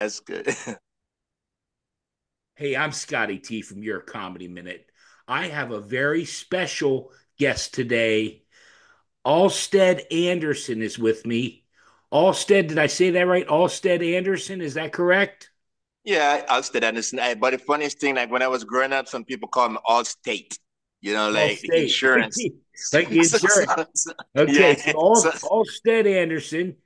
That's good. Hey, I'm Scotty T from Your Comedy Minute. I have a very special guest today. Alstead Anderson is with me. Alstead, did I say that right? Alstead Anderson, is that correct? Yeah, Alstead Anderson. But the funniest thing, like when I was growing up, some people call me Allstate. Like the Allstate, insurance. like the insurance. Okay, so Yeah. Alstead Anderson,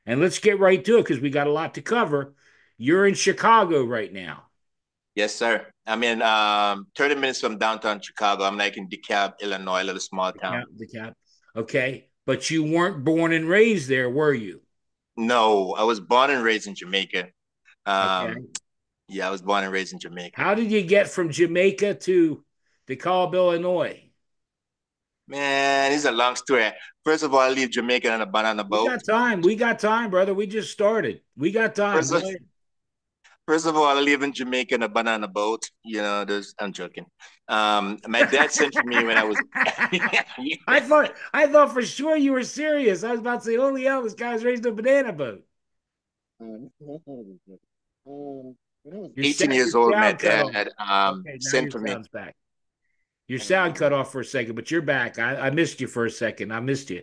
and let's get right to it because we got a lot to cover. You're in Chicago right now. Yes, sir. I mean, 30 minutes from downtown Chicago. I'm like in DeKalb, Illinois, a little small The town. cap, the cap. Okay, but you weren't born and raised there, were you? No, I was born and raised in Jamaica. Um, Okay. yeah, I was born and raised in Jamaica. How did you get from Jamaica to DeKalb, Illinois? Man, it's a long story. First of all, I leave Jamaica on a banana We boat. got time. We got time, brother. We just started. We got time. First Go of, ahead. First of all, I live in Jamaica on a banana boat. I'm joking. My dad sent for me when I was. I thought for sure you were serious. I was about to say, holy hell, this guy's raised a banana boat. When I was Your 18 sound, years your old, my sound cut off. dad Okay, now sent your for me. sound's back. Your sound cut off for a second, but you're back. I missed you for a second. I missed you.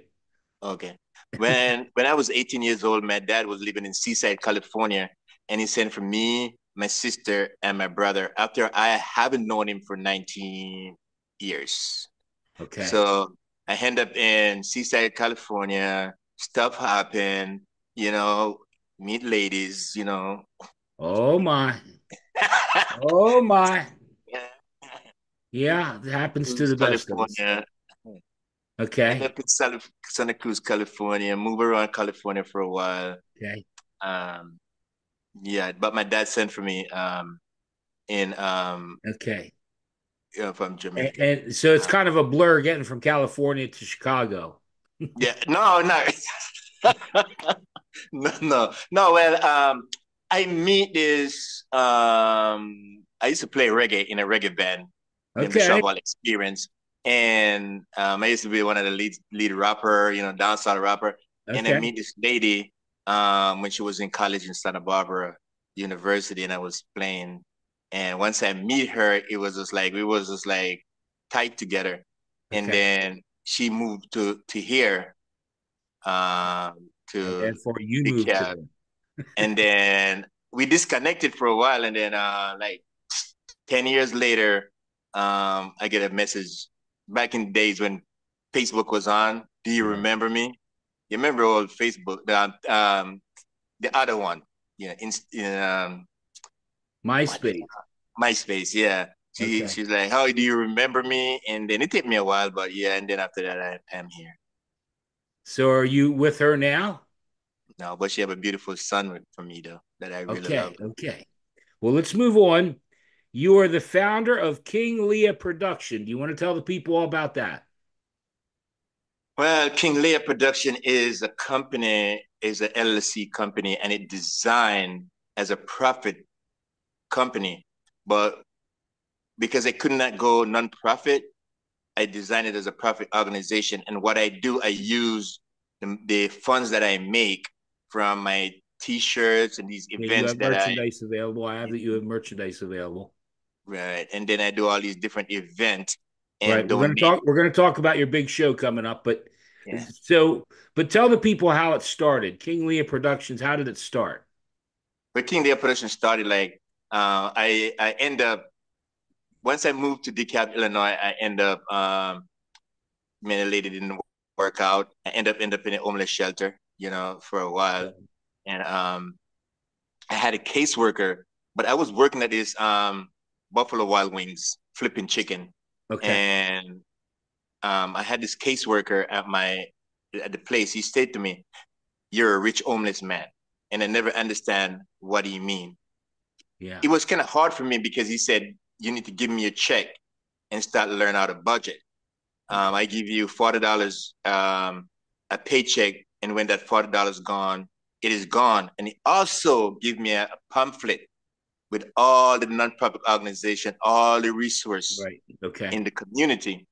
Okay. When I was 18 years old, my dad was living in Seaside, California, and he sent for me, my sister, and my brother after I haven't known him for 19 years. Okay. So I end up in Seaside, California. Stuff happened, you know, meet ladies. Oh my. Oh my. Yeah, it happens to the best of us. California. End Okay. up in Santa Cruz, California. Move around California for a while. Okay. Um, yeah, but my dad sent for me in Okay. from And, Jamaica. and so it's Uh, kind of a blur getting from California to Chicago. yeah, no, no, no. Well, I meet this. I used to play reggae in a reggae band named the Okay. Shovel Experience, and I used to be one of the lead rapper, dancehall rapper. And I Okay. meet this lady when she was in college in Santa Barbara University, and I was playing. And once I meet her, it was just like we was just like tight together. And Okay. then she moved to here And to therefore you the moved to cab. them. And then we disconnected for a while. And then, like 10 years later, I get a message back in the days when Facebook was on. Do you Yeah. remember me? You remember old Facebook, the other one, yeah, what is MySpace. that? MySpace, yeah. Okay. She's like, "How do you remember me?" And then it took me a while, but yeah. And then after that, I'm here. So are you with her now? No, but she have a beautiful son for me though that I really love. Okay. Okay. Well, let's move on. You are the founder of King Leah Production. Do you want to tell the people all about that? Well, King Lear Production is a company, is an LLC company, and it designed as a profit company. But because I could not go nonprofit, I designed it as a profit organization. And what I do, I use the funds that I make from my T-shirts and these Yeah, you events have that merchandise available. I have that you have merchandise available. right, and then I do all these different events Right. and We're going to donate. talk. We're going to talk about your big show coming up, but Yeah. so, but tell the people how it started. King Leah Productions. How did it start? But King Lear Production started like I end up once I moved to DeKalb, Illinois. I end up man, a lady didn't work out. I end up in a homeless shelter, for a while, and I had a caseworker, but I was working at this Buffalo Wild Wings flipping chicken, Okay. and I had this caseworker at the place. He said to me, "You're a rich homeless man," and I never understand what he mean. Yeah. It was kind of hard for me because he said, "You need to give me a check and start learn how to budget." Okay. I give you $40 a paycheck, and when that $40 gone, it is gone. And he also give me a pamphlet with all the nonprofit organization, all the resource Right. Okay. in the community.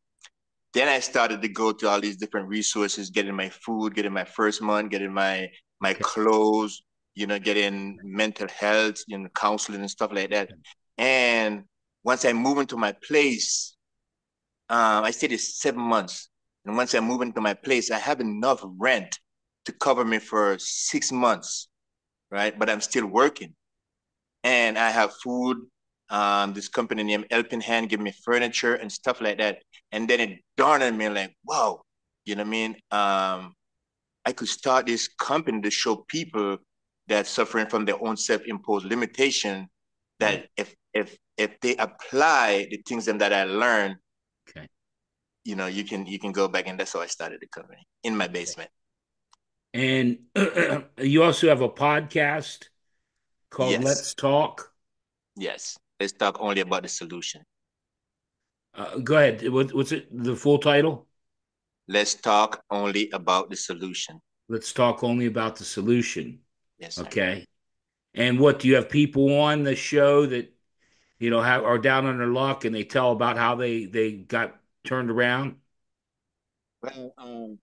Then I started to go to all these different resources, getting my food, getting my first month, getting my Okay. clothes, getting mental health, counseling and stuff like that. And once I move into my place, I stayed there 7 months. And once I move into my place, I have enough rent to cover me for 6 months, right? But I'm still working. And I have food. This company named Helping Hand give me furniture and stuff like that. And then it dawned on me like, wow, you know what I mean? I could start this company to show people that suffering from their own self-imposed limitation Right. that if they apply the things that I learned, Okay. you can go back, and that's how I started the company in my Okay. basement. And you also have a podcast called Yes, Let's Talk. yes. Let's talk only about the solution. Go ahead. What's it? The full title? Let's talk only about the solution. Let's talk only about the solution. Yes, sir. Okay. And what do you have people on the show that are down on their luck and they tell about how they got turned around? Well,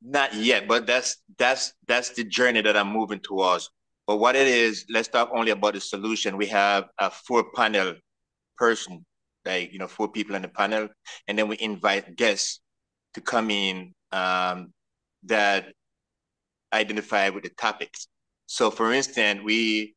not yet, but that's the journey that I'm moving towards. But what it is, let's talk only about the solution. We have a four-panel person, like four people on the panel, and then we invite guests to come in that identify with the topics. So, for instance, we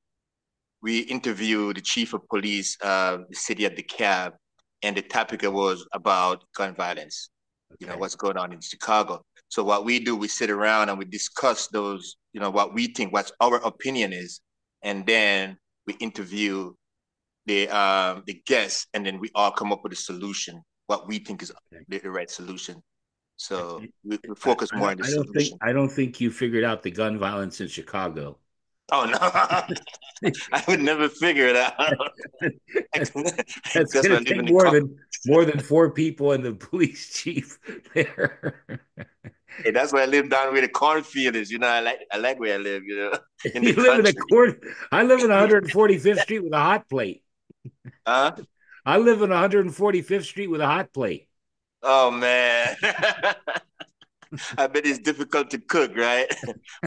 interviewed the chief of police of the city of DeKalb, and the topic was about gun violence. Okay. What's going on in Chicago. So what we do, we sit around and we discuss those, what we think, what our opinion is, and then we interview the guests, and then we all come up with a solution, what we think is Okay. the right solution. So Okay. we focus more on the solution. I don't think you figured out the gun violence in Chicago. Oh no, I would never figure it out. That's That's going why I to live take in the car. more than four people and the police chief there. Hey, that's where I live down where the cornfield is. I like where I live. In the You live in a country. court. I live in 145th Street with a hot plate. Huh? I live in 145th Street with a hot plate. Oh man. I bet it's difficult to cook, right?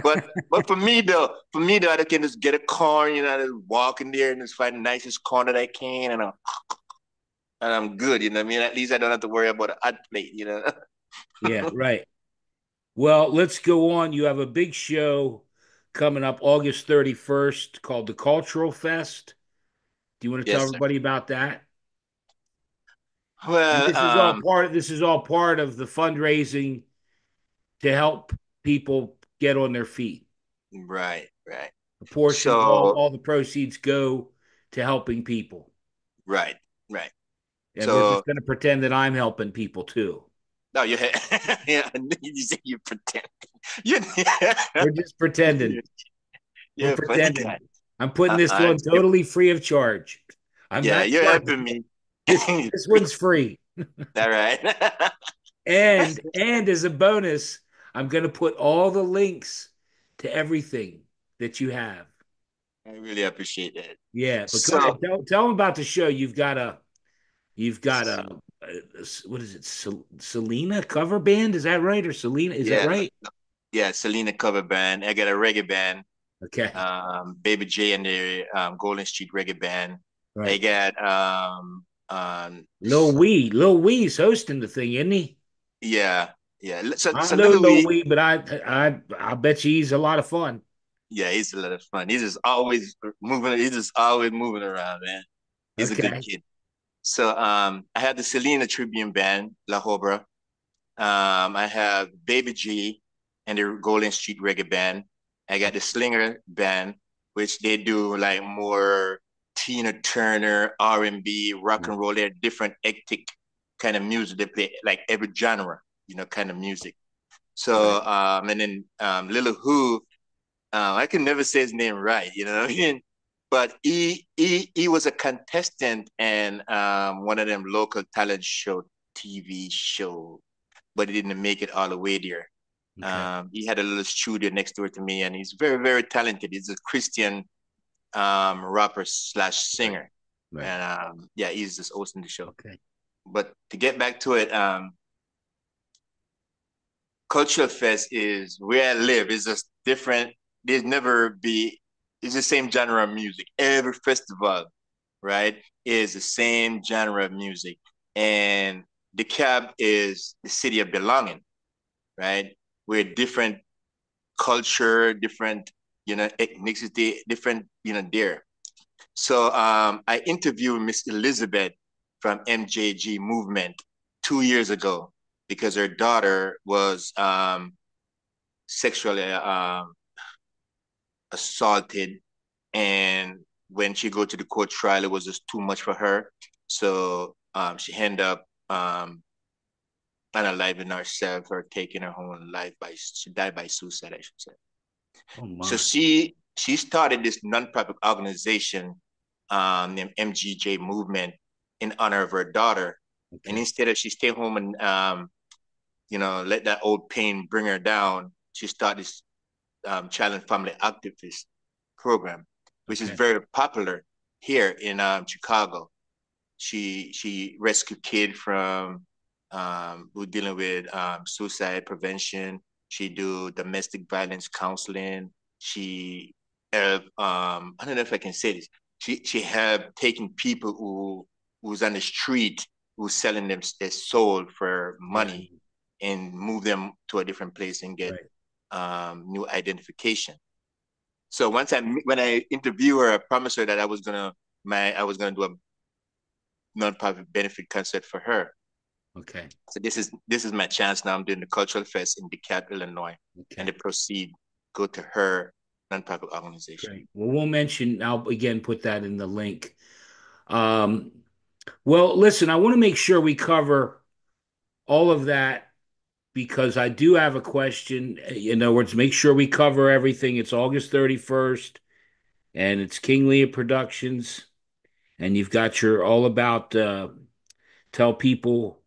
But for me though, I can just get a corn, just walk in there and just find the nicest corn that I can, and I'm good. You know what I mean? At least I don't have to worry about a hot plate. Yeah, right. Well, let's go on. You have a big show coming up August 31st called the Cultural Fest. Do you want to tell Yes, sir. everybody about that? And Well, this is all part of the fundraising to help people get on their feet. right, right. A portion of So, all the proceeds go to helping people. right, right. And we're So, just going to pretend that I'm helping people too. no, you yeah, you say you pretend. You, We're just pretending. We're you're a funny pretending. guy. I'm putting this one totally free of charge. I'm Yeah, not you're helping charging. me. This one's free. All right. And as a bonus, I'm going to put all the links to everything that you have. I really appreciate that. Yeah, but go ahead. So, Tell them about the show. You've got what is it? Selena cover band? Is that right? Or Selena? Is that yeah, right? yeah, Selena cover band. I got a reggae band, Okay. Baby J and the Golden Street Reggae Band. I Right. got Lil Wee's hosting the thing, isn't he? yeah, yeah. So I so know Little Lil Wee, Wee, but I bet you he's a lot of fun. yeah, he's a lot of fun. He's just always moving. He's just always moving around, man. He's a good Okay. kid. So I had the Selena Tribune Band, La Hobra. I have Baby G and the Golden Street Reggae Band. I got the Slinger Band, which they do like more Tina Turner, R&B, rock and roll. They're different eclectic kind of music. They play like every genre, kind of music. Right. So and then Little Who, I can never say his name right, you know what I mean? But he was a contestant and one of them local talent show TV show, but he didn't make it all the way there. Okay. He had a little studio next door to me, and he's very, very talented. He's a Christian rapper slash Right. singer, Right. and yeah, he's just hosting the show. Okay. But to get back to it, Cultural Fest is where I live. It's just different. there's never be it's the same genre of music. Every festival, right, is the same genre of music. And DeKalb is the city of belonging, right? We're different culture, different, ethnicity, different, there. So I interviewed Miss Elizabeth from MJG Movement 2 years ago because her daughter was sexually assaulted, and when she go to the court trial, it was just too much for her. So she ended up unaliving herself or taking her own life by she died by suicide, I should say. Oh So my. she started this nonprofit organization named MGJ Movement in honor of her daughter. And Okay. instead of she stay home and let that old pain bring her down, she started this child and family activist program, which is Okay. very popular here in Chicago. She rescued kids from who dealing with suicide prevention. She do domestic violence counseling. She help I don't know if I can say this. She helped taking people who's on the street who's selling them their soul for Right. money and move them to a different place and get Right. new identification. So when I interview her, I promised her that I was gonna do a nonprofit benefit concert for her. Okay. So this is my chance now. I'm doing the cultural fest in DeKalb, Illinois, and the Okay. proceed go to her nonprofit organization. Great. Well, we'll mention, I'll again put that in the link. Um, well, listen, I want to make sure we cover all of that because I do have a question. In other words, make sure we cover everything. It's August 31st and it's King Lear Productions. And you've got your all about tell people,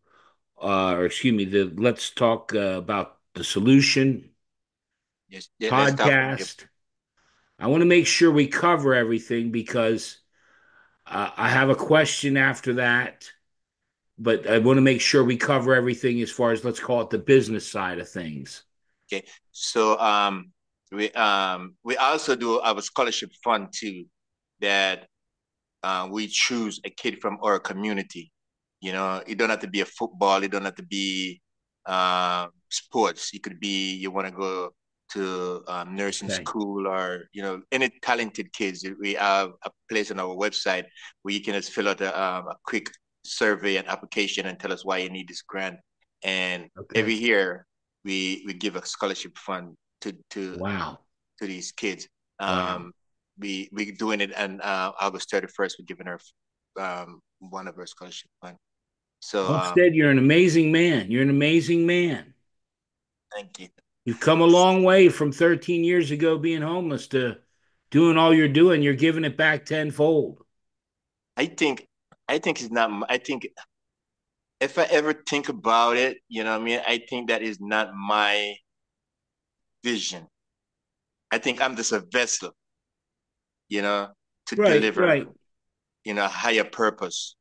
or excuse me, the let's talk about the solution Yes, yeah, let's talk about it. podcast. I want to make sure we cover everything because I have a question after that, but I want to make sure we cover everything as far as let's call it the business side of things. Okay, so we also do our scholarship fund too, that we choose a kid from our community. It don't have to be a football. It don't have to be sports. It could be you want to go to nursing Okay. school or any talented kids. We have a place on our website where you can just fill out a quick survey and application and tell us why you need this grant. And every Okay. year we give a scholarship fund Wow. to these kids. Wow. We doing it on August 31st. We're giving her one of her scholarship fund. So Alstead, you're an amazing man. You're an amazing man. thank you. You've come a long way from 13 years ago being homeless to doing all you're doing. You're giving it back tenfold. I think I think it's not. I think if I ever think about it, what I mean. I think that is not my vision. I think I'm just a vessel, you know, to Right, deliver, right. a higher purpose.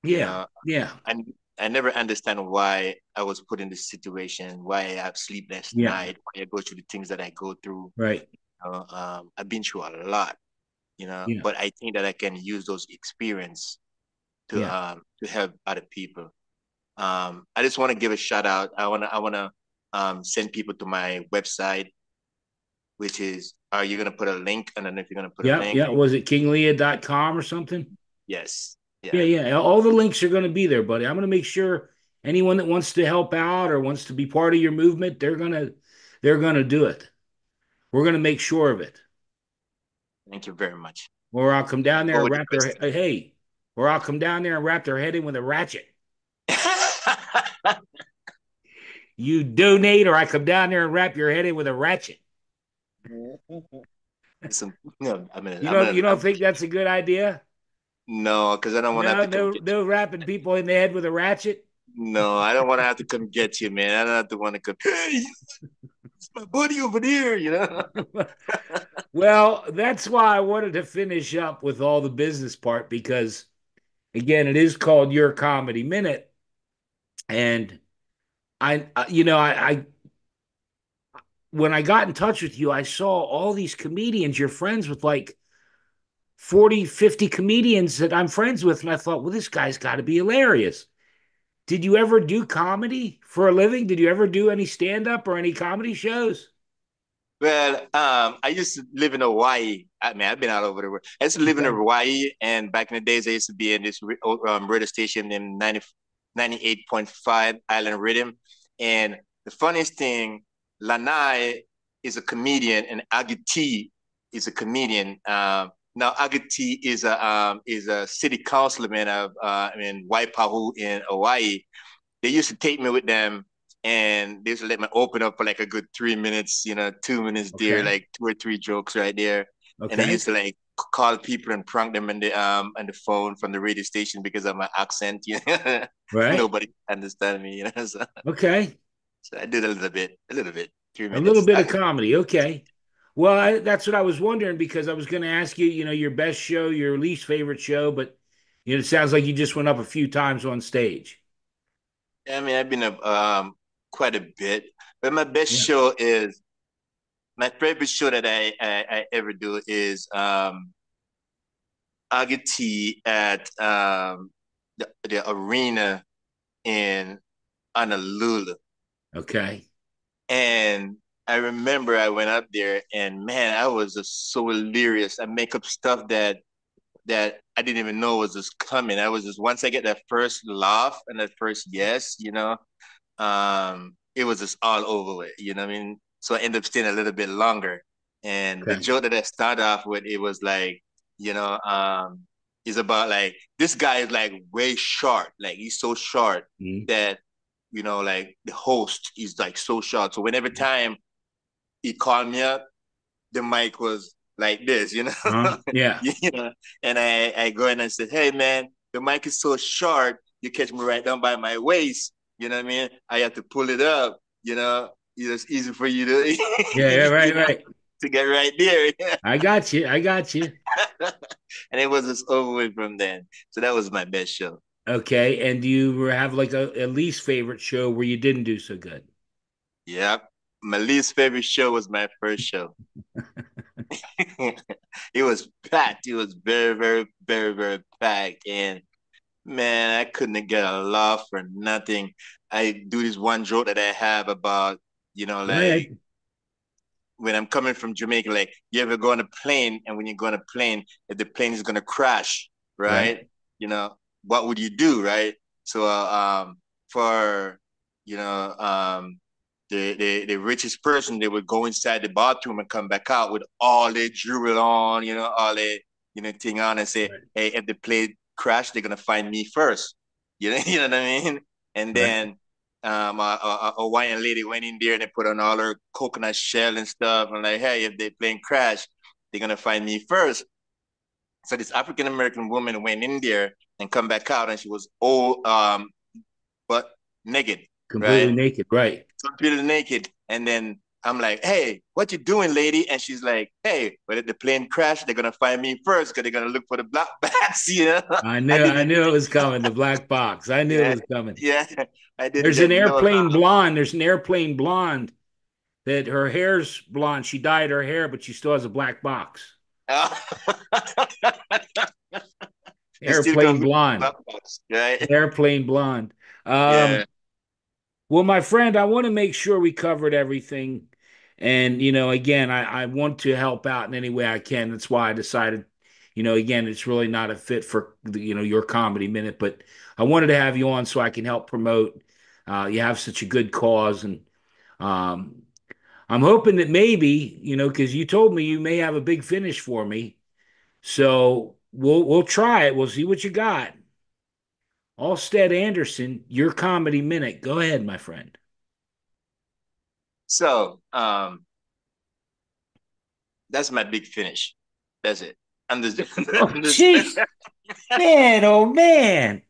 You Yeah, know, yeah, and I never understand why I was put in this situation, why I have sleepless yeah, night, why I go through the things that I go through. right. I've been through a lot, Yeah, but I think that I can use those experience yeah. to help other people. I just want to give a shout out. I wanna send people to my website, which is are you gonna put a link? I don't know if you're gonna put a Yeah, link. yeah. Was it kingleah.com or something? Yes. Yeah, Yeah. yeah. All the links are going to be there, buddy. I'm going to make sure anyone that wants to help out or wants to be part of your movement, they're going to do it. We're going to make sure of it. Thank you very much. Or I'll come down there and Forward the wrap their question. hey, or I'll come down there and wrap their head in with a ratchet. You donate, or I come down there and wrap your head in with a ratchet. Some, no, I mean, You don't you don't think that's a good idea? no, because I don't want to have No, to come no, get no wrapping people in the head with a ratchet. you. No, I don't want to have to come get you, man. I don't have to want to come. Hey, it's my buddy over there. Well, that's why I wanted to finish up with all the business part because again, it is called Your Comedy Minute, and I when I got in touch with you, I saw all these comedians. You're friends with like 40, 50 comedians that I'm friends with. And I thought, well, this guy's got to be hilarious. Did you ever do comedy for a living? Did you ever do any stand up or any comedy shows? Well, I used to live in Hawaii. I mean, I've been all over the world. I used to live in Okay. Hawaii, and back in the days, I used to be in this radio station in 98.5 Island Rhythm. And the funniest thing, Lanai is a comedian, and Agiti is a comedian. Now, Agati is a city councilman of in Waipahu in Hawaii. They used to take me with them, and they used to let me open up for like a good 3 minutes, 2 minutes there, Okay. like two or three jokes right there. And they Okay. used to like call people and prank them on the phone from the radio station because of my accent. Right. Nobody understand me, So, Okay. so I did a little bit, three A little minutes. bit of comedy. Okay. Well, that's what I was wondering because I was going to ask you, your best show, your least favorite show, but it sounds like you just went up a few times on stage. I mean, I've been up quite a bit, but Yeah. my favorite show that I ever do is Agati at the arena in Honolulu. Okay. And I remember I went up there and man, I was just so delirious. I make up stuff that I didn't even know was just coming. I was just once I get that first laugh and that first yes, it was just all over with, you know what I mean? So I ended up staying a little bit longer. And the Okay. joke that I started off with, it was like, you know, um, is about like this guy is like way short, like he's so short Mhm. that like the host is like so short. So whenever time he called me up, the mic was like this, Yeah. you know. And I go in and said, "Hey man, the mic is so short, you catch me right down by my waist. You know what I mean? I have to pull it up. It's easy for you to, Yeah. Yeah. Right. Right. to get right there." I got you. I got you. And it was just over with from then. So that was my best show. Okay. And do you have like a least favorite show where you didn't do so good? Yep. My least favorite show was my first show. It was packed. It was very, very, very, very packed. And man, I couldn't get a laugh for nothing. I do this one joke that I have about, Go like ahead. when I'm coming from Jamaica, like you ever go on a plane and when you go on a plane, if the plane is gonna crash, Right. right? What would you do, right? So for you know, the richest person, they would go inside the bathroom and come back out with all their jewelry on, all their thing on and say, Right. hey, if the plane crash, they're gonna find me first. You know what I mean? And Right. then a Hawaiian lady went in there and they put on all her coconut shell and stuff. And like, hey, if they plane crash, they're gonna find me first. So this African American woman went in there and come back out, and she was all but naked, Completely right? naked. Right. Completely naked. And then I'm like, hey, what you doing, lady? And she's like, hey, but if the plane crash, they're gonna find me first because they're gonna look for the black bags, I I knew. I didn't, knew it was coming. The black box. I knew it yeah, was coming. yeah, I didn't There's get an no airplane laugh. blonde. There's an airplane blonde that her hair's blonde. She dyed her hair, but she still has a black box. It still comes Airplane with the blonde. black box, right? Airplane blonde. Um, Yeah. well, my friend, I want to make sure we covered everything. And, again, I want to help out in any way I can. That's why I decided, again, it's really not a fit for, your comedy minute, but I wanted to have you on so I can help promote. You have such a good cause. And um, I'm hoping that maybe, because you told me you may have a big finish for me. So we'll try it. We'll see what you got. Alstead Anderson, your comedy minute. Go ahead, my friend. So that's my big finish. That's it. I'm just, Oh, I'm just jeez. Man, oh, man.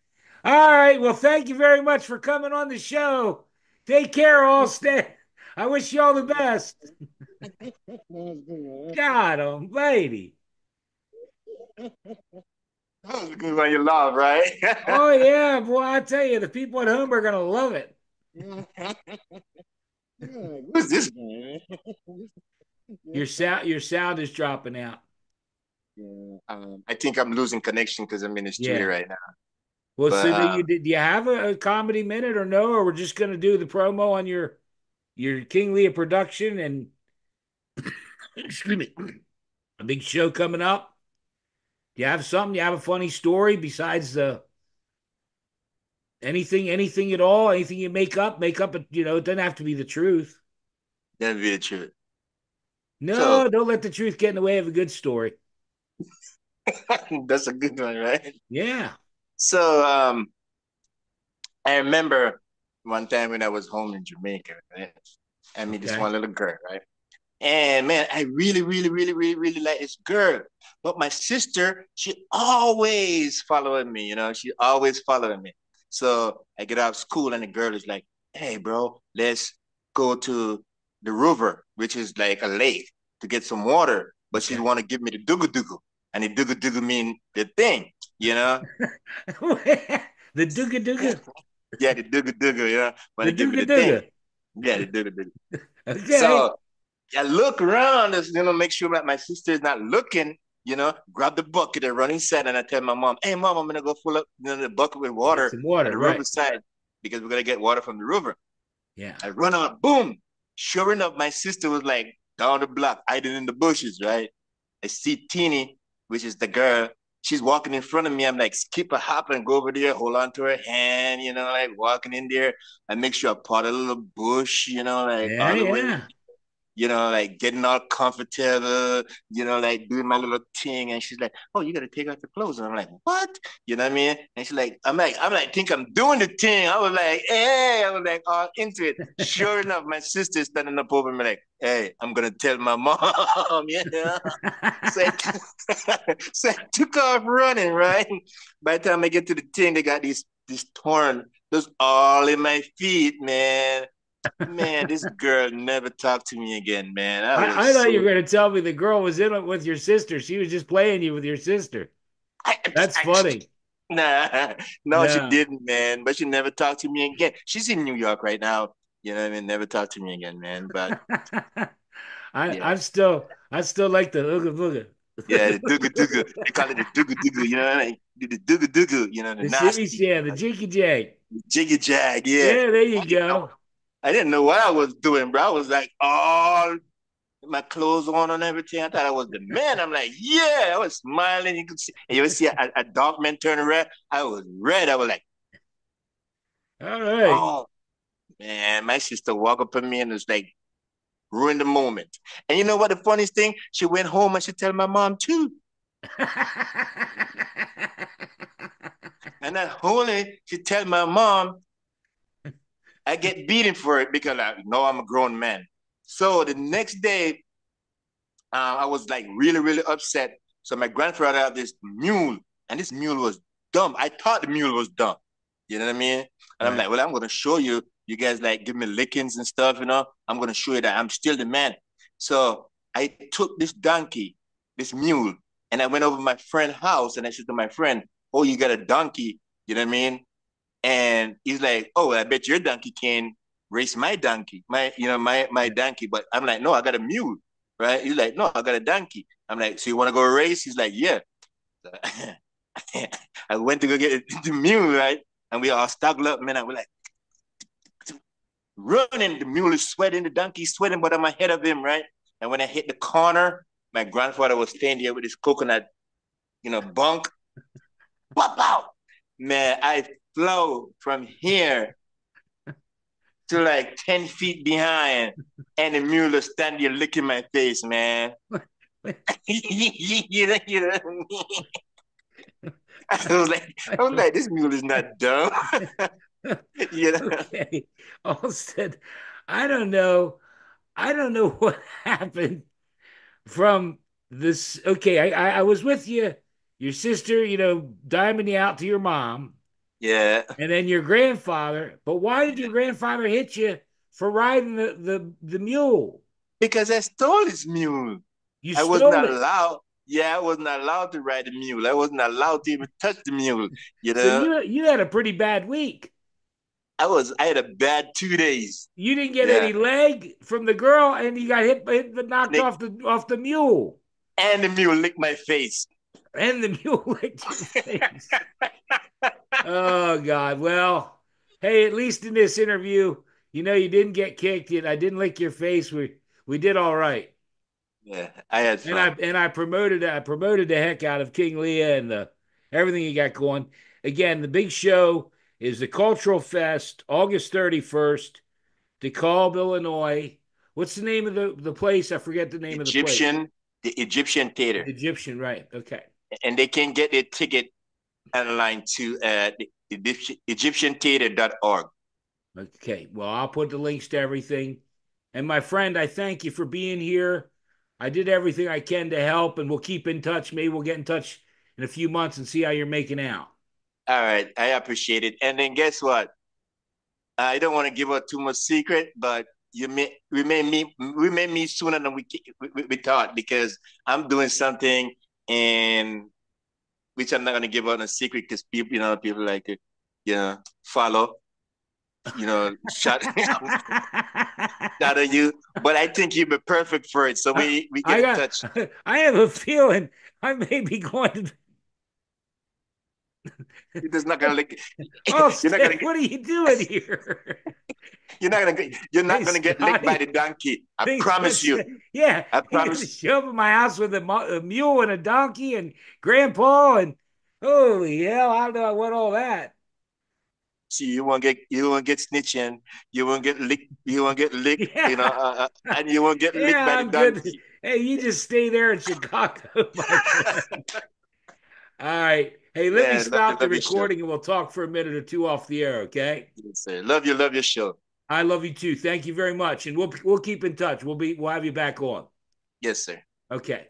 All right. Well, thank you very much for coming on the show. Take care, Alstead. I wish you all the best. God almighty. that was good when you laugh, right? Oh, yeah, boy. I tell you, the people at home are going to love it. Who's this guy? Your sound is dropping out. Yeah. I think I'm losing connection because I'm in the studio Yeah. right now. Well, But so do you have a comedy minute or no? Or we're just gonna do the promo on your King Lear production and excuse me, a big show coming up. Do you have something? You have a funny story besides anything at all? Anything you make up. It doesn't have to be the truth. that'd be the truth. No, So don't let the truth get in the way of a good story. that's a good one, right? Yeah. So I remember one time when I was home in Jamaica, right? I meet this Okay. one little girl, right? And man, I really, really, really, really, really like this girl. But my sister, she always following me, she always following me. So I get out of school and the girl is like, hey, bro, let's go to the river, which is like a lake, to get some water. But she Okay. want to give me the dugu dugu. And the dugu dugu mean the thing, you know? The dooga dooga. Yeah, the dugu dugu, want The to give me dooga the thing. dooga. Yeah, the dugu dugu. Okay. So I look around, make sure that my sister is not looking, grab the bucket and run inside. And I tell my mom, hey, mom, I'm going to go fill up the bucket with Get water some at water, the right? riverside because we're going to get water from the river. Yeah. I run out, boom. Sure enough, my sister was like down the block, hiding in the bushes, right? I see Teeny, which is the girl. She's walking in front of me. I'm like, skip a hop and go over there, hold on to her hand, like walking in there. I make sure I pot a little bush, like Yeah, all the way yeah. like getting all comfortable, like doing my little thing. And she's like, oh, you got to take off your clothes. And I'm like, what? You know what I mean? And she's like, I'm like, think I'm doing the thing. I was like, hey, I was like, all into it. Sure enough, my sister's standing up over me like, hey, I'm going to tell my mom, So so I took off running, right? By the time I get to the thing, they got these torn, those all in my feet, man. Man, this girl never talked to me again, man. I I was thought you so were going to tell me the girl was in it with your sister. She was just playing you with your sister. I, That's I, funny. nah, no, she No. didn't, man. But she never talked to me again. She's in New York right now. You know what I mean? Never talked to me again, man. But I yeah, I'm still I still like the ooga booga. yeah, the dugu dugu. They call it the dugu dugu. You know what I mean? The dugu dugu. The The shimmy nasty, yeah, the jinky jag. the jiggy jag. Yeah, Yeah, there you I didn't know. go. I didn't know what I was doing, bro. I was like all my clothes on and everything. I thought I was the man. I'm like, yeah, I was smiling. You could see, and you would see a dark man turn red. I was red. I was like, All right. oh man, my sister walked up on me and was like, ruin the moment. And you know what? The funniest thing, she went home and she tell my mom too. And not only she tell my mom, I get beaten for it because I know I'm a grown man. So the next day, I was like really, really upset. So my grandfather had this mule, and this mule was dumb. I thought the mule was dumb. You know what I mean? And I'm Right. like, well, I'm gonna show you. You guys like give me lickings and stuff, I'm gonna show you that I'm still the man. So I took this donkey, this mule, and I went over to my friend's house and I said to my friend, oh, you got a donkey, you know what I mean? And he's like, oh, I bet your donkey can race my donkey, my Yeah. donkey. But I'm like, no, I got a mule, right? He's like, no, I got a donkey. I'm like, so you want to go race? He's like, yeah. I went to go get the mule, right? And we all staggered up, man. And we're like running. The mule is sweating, the donkey's sweating, but I'm ahead of him, right? And when I hit the corner, my grandfather was standing there with his coconut, bunk. Pop out. Man, I flow from here to like 10 feet behind, and the mule is standing there licking my face, man. you know what I mean? I was like, this mule is not dumb. you know? Okay. Alstead, I don't know. I don't know what happened from this. Okay, I was with you, your sister, diming you out to your mom, Yeah. and then your grandfather. But why did your grandfather hit you for riding the mule? Because I stole his mule. You I was not stole it. allowed. Yeah, I was not allowed to ride the mule. I wasn't allowed to even touch the mule, you So know? you had a pretty bad week. I had a bad 2 days. You didn't get Yeah. any leg from the girl, and you got knocked Nick, off the mule, and the mule licked my face. and the mule licked your face. Oh God. Well, hey, at least in this interview, you didn't get kicked. I didn't lick your face. We did all right. Yeah, I had And fun. I promoted the heck out of King Leah and the everything you got going. Again, the big show is the Cultural Fest, August 31st, DeKalb, Illinois. What's the name of the place? I forget the name of the place. Egyptian, the Egyptian theater, The Egyptian, right? Okay. and they can get their ticket online to the EgyptianTheater.org. Okay. Well, I'll put the links to everything. And my friend, I thank you for being here. I did everything I can to help, and we'll keep in touch. Maybe we'll get in touch in a few months and see how you're making out. All right, I appreciate it. And then guess what? I don't want to give out too much secret, but we may meet sooner than we thought because I'm doing something and which I'm not going to give out a secret because people like to follow, shut shadow you. But I think you'd be perfect for it. So I, we get I in got. touch. I have a feeling I may be going You're just not gonna lick. Oh, You're not gonna Steph, what are you doing here? you're Hey, not gonna get licked by Scotty, the donkey. I things promise you. yeah, I you're gonna promise. show up at my house with a mule and a donkey and grandpa and holy hell, how do I want all that? See, you won't get snitching. You won't get licked. You won't get licked. Yeah, And you won't get licked by yeah, the I'm good. donkey. Hey, you just stay there in Chicago, my friend. All right. Hey, let me Yeah, stop the love your show. recording and we'll talk for a minute or two off the air, okay? Yes, sir. Love your show. I love you too. Thank you very much, and we'll keep in touch. We'll have you back on. Yes, sir. Okay.